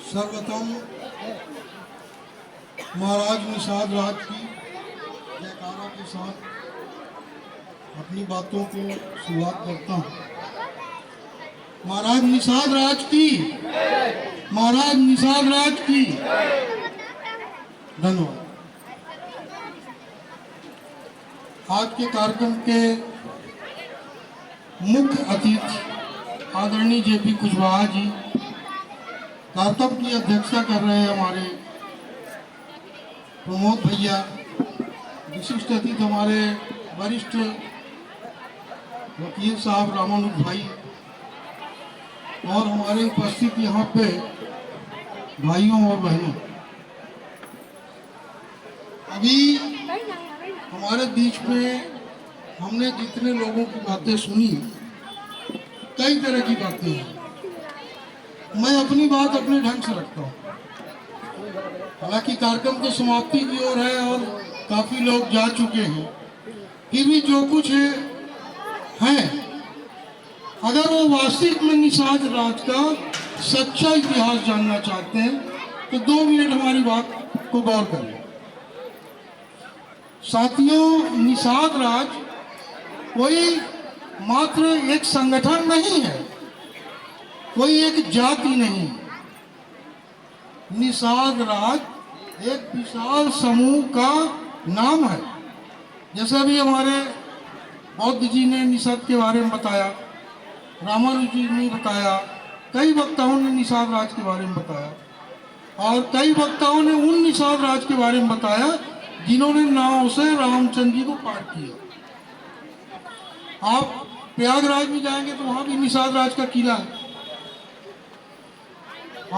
सर्वप्रथम महाराज निषाद राज की जयकारा के साथ अपनी बातों को शुरुआत करता हूँ। महाराज निषाद राज की, महाराज निषाद राज की। धन्यवाद। आज के कार्यक्रम के मुख्य अतिथि आदरणीय जेपी कुशवाहा जी, कार्यक्रम की अध्यक्षता कर रहे हैं हमारे प्रमोद भैया, विशिष्ट अतिथि हमारे वरिष्ठ वकील साहब रामानुज भाई, और हमारे उपस्थित यहाँ पे भाइयों और बहनों। अभी हमारे बीच में हमने जितने लोगों की बातें सुनी, कई तरह की बातें हैं। मैं अपनी बात अपने ढंग से रखता हूँ। हालांकि कार्यक्रम तो समाप्ति की ओर है और काफी लोग जा चुके हैं, फिर भी जो कुछ है, अगर वो वास्तविक में निषाद राज का सच्चा इतिहास जानना चाहते हैं तो 2 मिनट हमारी बात को गौर करें। साथियों, निषाद राज कोई मात्र एक संगठन नहीं है, कोई एक जाति नहीं। निषाद राज एक विशाल समूह का नाम है। जैसे भी हमारे बौद्ध जी ने निषाद के बारे में बताया, रामानुज जी ने बताया, कई वक्ताओं ने निषाद राज के बारे में बताया, और कई वक्ताओं ने उन निषाद राज के बारे में बताया जिन्होंने नाव से रामचंद्र जी को पार किया। आप प्रयागराज में जाएंगे तो वहां भी निषाद राज का किला है।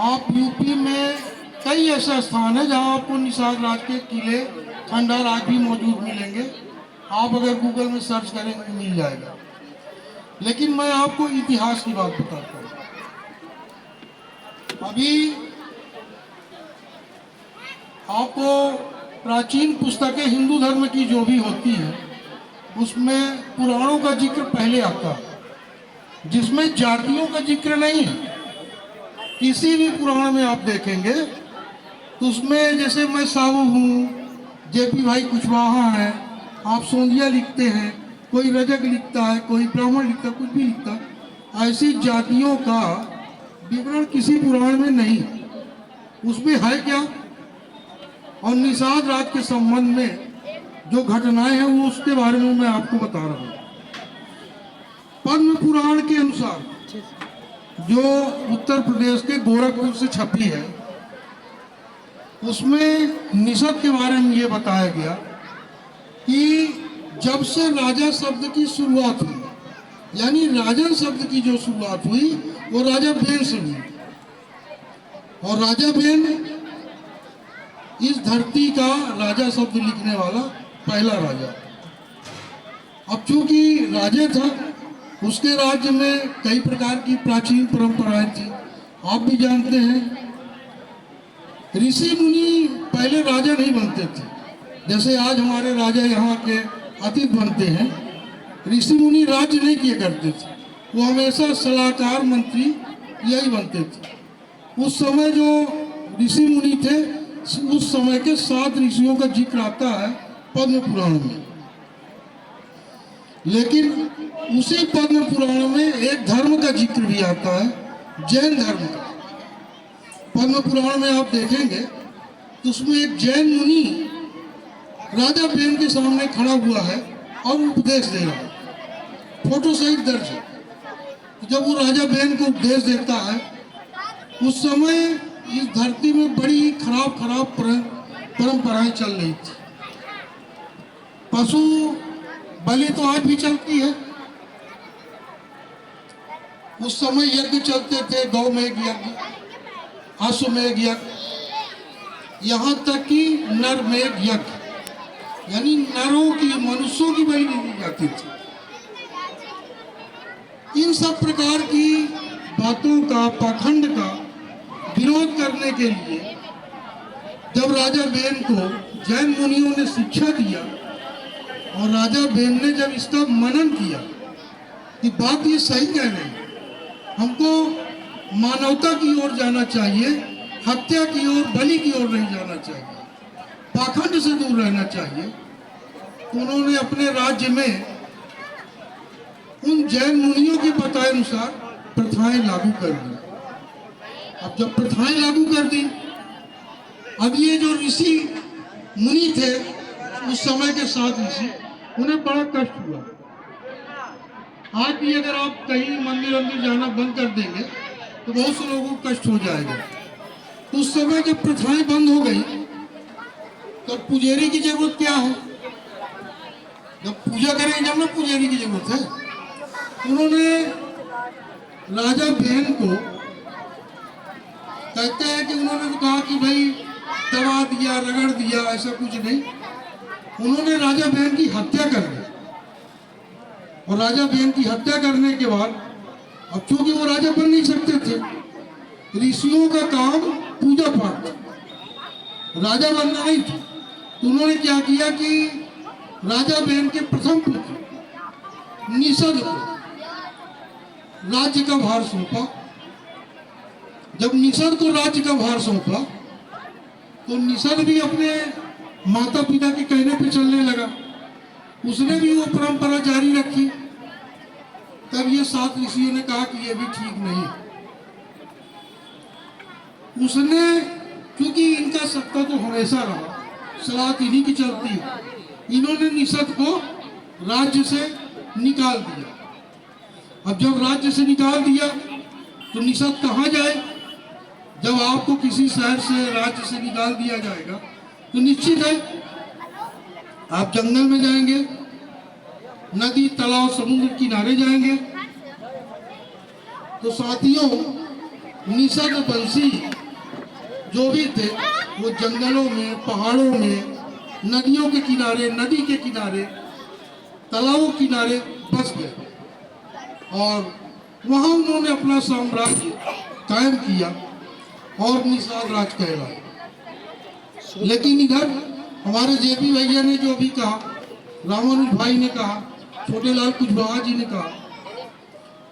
आप यूपी में कई ऐसे स्थान है जहां आपको निषाद राज के किले, खंडहर आज भी मौजूद मिलेंगे। आप अगर गूगल में सर्च करेंगे तो मिल जाएगा। लेकिन मैं आपको इतिहास की बात बताता हूँ। अभी आपको प्राचीन पुस्तकें हिंदू धर्म की जो भी होती है, उसमें पुराणों का जिक्र पहले आता है, जिसमें जातियों का जिक्र नहीं है। किसी भी पुराण में आप देखेंगे तो उसमें, जैसे मैं साहू हूँ, जेपी भाई कुशवाहा है, आप सोंदिया लिखते हैं, कोई रजक लिखता है, कोई ब्राह्मण लिखता है, कुछ भी लिखता है, ऐसी जातियों का विवरण किसी पुराण में नहीं। उसमें है क्या? और निषाद राज के संबंध में जो घटनाएं हैं वो उसके बारे में मैं आपको बता रहा हूँ। पद्म पुराण के अनुसार, जो उत्तर प्रदेश के गोरखपुर से छपी है, उसमें निषाद के बारे में ये बताया गया कि जब से राजा शब्द की शुरुआत हुई, यानी राजन शब्द की जो शुरुआत हुई वो राजा बेन से हुई। और राजा बेन इस धरती का राजा शब्द लिखने वाला पहला राजा। अब चूंकि राजा था, उसके राज्य में कई प्रकार की प्राचीन परंपराएं थी। आप भी जानते हैं, ऋषि मुनि पहले राजा नहीं बनते थे। जैसे आज हमारे राजा यहाँ के अतिथि बनते हैं, ऋषि मुनि राज्य नहीं किया करते थे। वो हमेशा सलाहकार, मंत्री यही बनते थे। उस समय जो ऋषि मुनि थे, उस समय के 7 ऋषियों का जिक्र आता है पद्म पुराण में। लेकिन उसी पद्म पुराण में एक धर्म का जिक्र भी आता है, जैन धर्म का। पद्म पुराण में आप देखेंगे तो उसमें एक जैन मुनि राजा बेन के सामने खड़ा हुआ है और उपदेश दे रहा है, फोटो सहित दर्ज है। जब वो राजा बेन को उपदेश देता है, उस समय इस धरती में बड़ी खराब परंपराएं चल रही थी। पशु बलि तो आज भी चलती है। उस समय यज्ञ चलते थे, गौमेघ यज्ञ, अश्वमेघ यज्ञ, यहाँ तक कि नरमेघ यज्ञ, यानी नरों की, मनुष्यों की बलि दी जाती थी। इन सब प्रकार की बातों का, पाखंड का विरोध करने के लिए जब राजा बेन को जैन मुनियों ने शिक्षा दिया और राजा बेन ने जब इसका मनन किया कि बात ये सही कह रहे हैं, हमको मानवता की ओर जाना चाहिए, हत्या की ओर, बलि की ओर नहीं जाना चाहिए, पाखंड से दूर रहना चाहिए। तो उन्होंने अपने राज्य में उन जैन मुनियों के बताए अनुसार प्रथाएं लागू कर दी। अब जब प्रथाएं लागू कर दी, अब ये जो ऋषि मुनि थे उस समय के साथ ऋषि, उन्हें बड़ा कष्ट हुआ। आज भी अगर आप कहीं मंदिर अंदर जाना बंद कर देंगे तो बहुत से लोगों को कष्ट हो जाएगा। तो उस समय जब प्रथाएं बंद हो गई तो पुजारी की जरूरत क्या है? जब पूजा करेंगे जब ना पुजारी की जरूरत है। उन्होंने राजा बेन को कहते हैं कि उन्होंने तो कहा कि भाई दबा दिया, रगड़ दिया, ऐसा कुछ नहीं। उन्होंने राजा बेन की हत्या कर दी और राजा बेन की हत्या करने के बाद अब चूंकि वो राजा बन नहीं सकते थे, ऋषियों का काम पूजा पाठ, राजा बनना नहीं था। तो उन्होंने क्या किया कि राजा बेन के प्रथम पुत्र निषद को राज्य का भार सौंपा। जब निषद को राज्य का भार सौंपा तो निषद भी अपने माता पिता के कहने पे चलने लगा, उसने भी वो परंपरा जारी रखी। तब ये 7 ऋषियों ने कहा कि ये भी ठीक नहीं। उसने, क्योंकि इनका सत्ता तो हमेशा रहा, सलात इन्हीं की चलती है, इन्होंने निषद को राज्य से निकाल दिया। अब जब राज्य से निकाल दिया तो निषद कहाँ जाए? जब आपको किसी शहर से, राज्य से निकाल दिया जाएगा तो निश्चित है आप जंगल में जाएंगे, नदी, तालाब, समुद्र किनारे जाएंगे। तो साथियों, निषद वंशी जो भी थे वो जंगलों में, पहाड़ों में, नदियों के किनारे, नदी के किनारे, तालाबों के किनारे बस गए और वहां उन्होंने अपना साम्राज्य कायम किया और निषाद राज कहलाया। लेकिन इधर हमारे जेपी भैया ने जो भी कहा, रामानुज भाई ने कहा, छोटे लाल कुशवाहा जी ने कहा,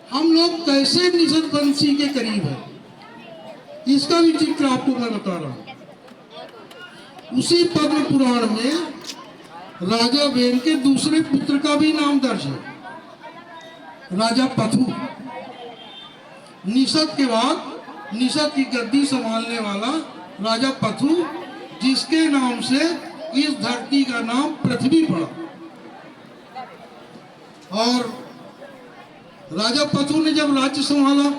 हम लोग कैसे निषद वंशी के करीब है, इसका भी चित्र आपको मैं बता रहा हूं। उसी पद्म पुराण में राजा बेन के दूसरे पुत्र का भी नाम दर्ज है, राजा पथु। निषद के बाद निषद की गद्दी संभालने वाला राजा पथु, जिसके नाम से इस धरती का नाम पृथ्वी पड़ा। और राजा पथु ने जब राज्य संभाला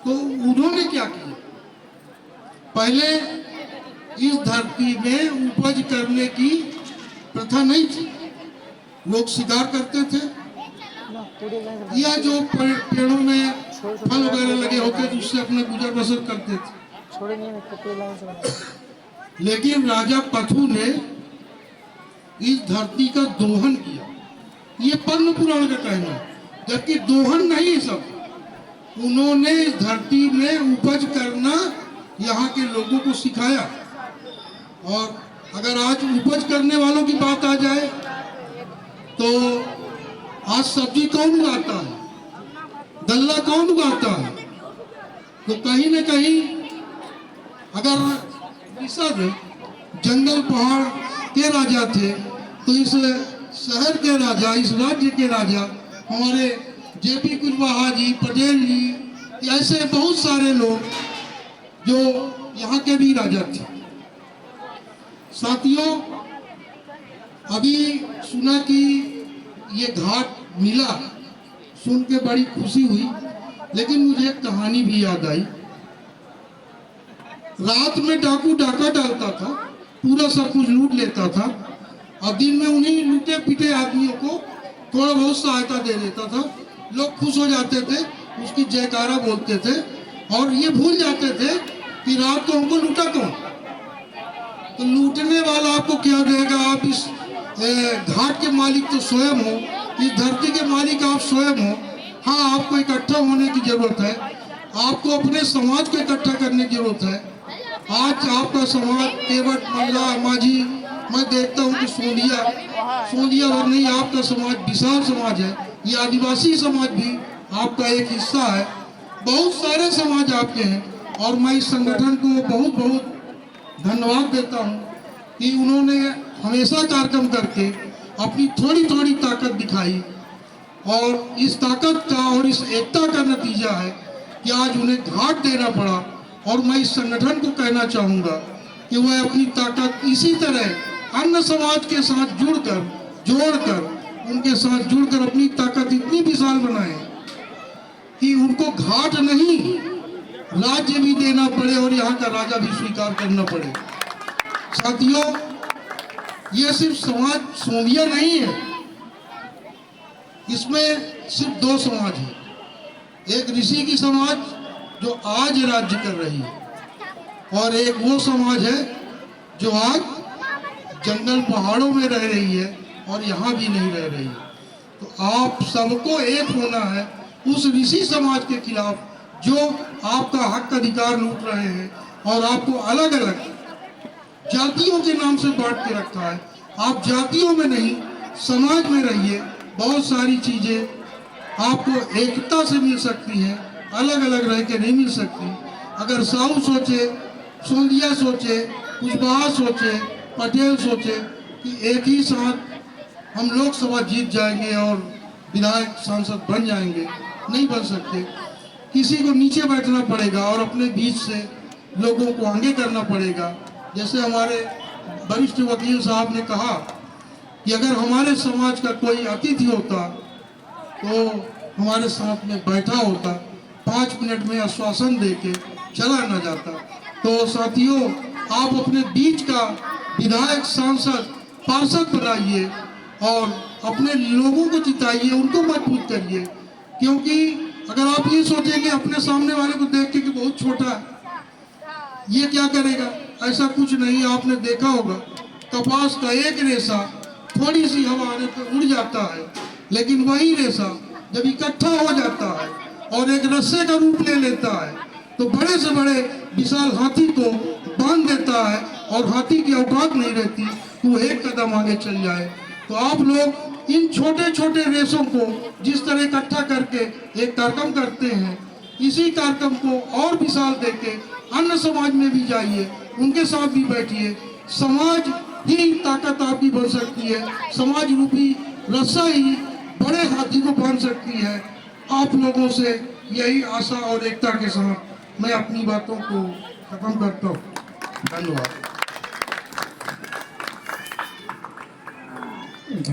तो उन्होंने क्या किया? पहले इस धरती में उपज करने की प्रथा नहीं थी, लोग शिकार करते थे या जो पेड़ों में फल वगैरह लगे होते थे उससे अपने गुजर बसर करते थे। लेकिन राजा पथु ने इस धरती का दोहन किया, ये पद्म पुराण का कहना है। जबकि दोहन नहीं सब, उन्होंने इस धरती में उपज करना यहाँ के लोगों को सिखाया। और अगर आज उपज करने वालों की बात आ जाए तो आज सब्जी कौन उगाता है, गल्ला कौन उगाता है? तो कहीं न कहीं अगर निषद जंगल पहाड़ के राजा थे तो इस शहर के राजा, इस राज्य के राजा हमारे जेपी कुशवाहा जी, पटेल जी, ऐसे बहुत सारे लोग जो यहाँ के भी राजा थे। साथियों, अभी सुना कि ये घाट मिला, सुन के बड़ी खुशी हुई, लेकिन मुझे एक कहानी भी याद आई। रात में डाकू डाका डालता था, पूरा सब कुछ लूट लेता था और दिन में उन्हीं लूटे पीटे आदमियों को थोड़ा बहुत सहायता दे देता था। लोग खुश हो जाते थे, उसकी जयकारा बोलते थे और ये भूल जाते थे कि रात को हमको लूटा कौन। तो लूटने वाला आपको क्या देगा? आप इस घाट के मालिक तो स्वयं हो, इस धरती के मालिक आप स्वयं हो। हाँ, आपको इकट्ठा होने की जरूरत है, आपको अपने समाज को इकट्ठा करने की जरूरत है। आज आपका समाज केवट, मंगला, माझी, मैं देखता हूँ कि सोंधिया भर नहीं, आपका समाज विशाल समाज है। ये आदिवासी समाज भी आपका एक हिस्सा है। बहुत सारे समाज आपके हैं और मैं इस संगठन को बहुत बहुत धन्यवाद देता हूँ कि उन्होंने हमेशा कार्यक्रम करके अपनी थोड़ी थोड़ी ताकत दिखाई और इस ताकत का और इस एकता का नतीजा है कि आज उन्हें घाट देना पड़ा। और मैं इस संगठन को कहना चाहूँगा कि वह अपनी ताकत इसी तरह अन्य समाज के साथ जोड़कर उनके साथ जुड़कर अपनी ताकत इतनी विशाल बनाए कि उनको घाट नहीं राज्य भी देना पड़े और यहाँ का राजा भी स्वीकार करना पड़े। साथियों, ये सिर्फ समाज सोविया नहीं है, इसमें सिर्फ दो समाज है। एक ऋषि की समाज जो आज राज्य कर रही है और एक वो समाज है जो आज जंगल पहाड़ों में रह रही है और यहाँ भी नहीं रह रही है। तो आप सबको एक होना है उस ऋषि समाज के खिलाफ जो आपका हक अधिकार लूट रहे हैं और आपको अलग अलग जातियों के नाम से बांट के रखा है। आप जातियों में नहीं, समाज में रहिए। बहुत सारी चीजें आपको एकता से मिल सकती हैं, अलग अलग रह के नहीं मिल सकती। अगर साहू सोचे, सोंदिया सोचे, कुशवाहा सोचे, पटेल सोचे कि एक ही साथ हम लोकसभा जीत जाएंगे और विधायक सांसद बन जाएंगे, नहीं बन सकते। किसी को नीचे बैठना पड़ेगा और अपने बीच से लोगों को आगे करना पड़ेगा। जैसे हमारे वरिष्ठ वकील साहब ने कहा कि अगर हमारे समाज का कोई अतिथि होता तो हमारे साथ में बैठा होता, 5 मिनट में आश्वासन देके चला न जाता। तो साथियों, आप अपने बीच का विधायक, सांसद, पार्षद बनाइए और अपने लोगों को जिताइए, उनको मजबूत करिए। क्योंकि अगर आप ये सोचेंगे अपने सामने वाले को देख के कि बहुत छोटा है, ये क्या करेगा, ऐसा कुछ नहीं। आपने देखा होगा कपास का एक रेशा थोड़ी सी हवा आने पर उड़ जाता है, लेकिन वही रेशा जब इकट्ठा हो जाता है और एक रस्से का रूप ले लेता है तो बड़े से बड़े विशाल हाथी को बांध देता है और हाथी की औकात नहीं रहती कि वो एक कदम आगे चल जाए। तो आप लोग इन छोटे छोटे रेशों को जिस तरह इकट्ठा करके एक कार्यक्रम करते हैं, इसी कार्यक्रम को और विशाल देके अन्य समाज में भी जाइए, उनके साथ भी बैठिए। समाज ही ताकत आपकी बन सकती है, समाज रूपी रस्सा ही बड़े हाथी को बांध सकती है। आप लोगों से यही आशा और एकता के साथ मैं अपनी बातों को खत्म करता हूँ। धन्यवाद।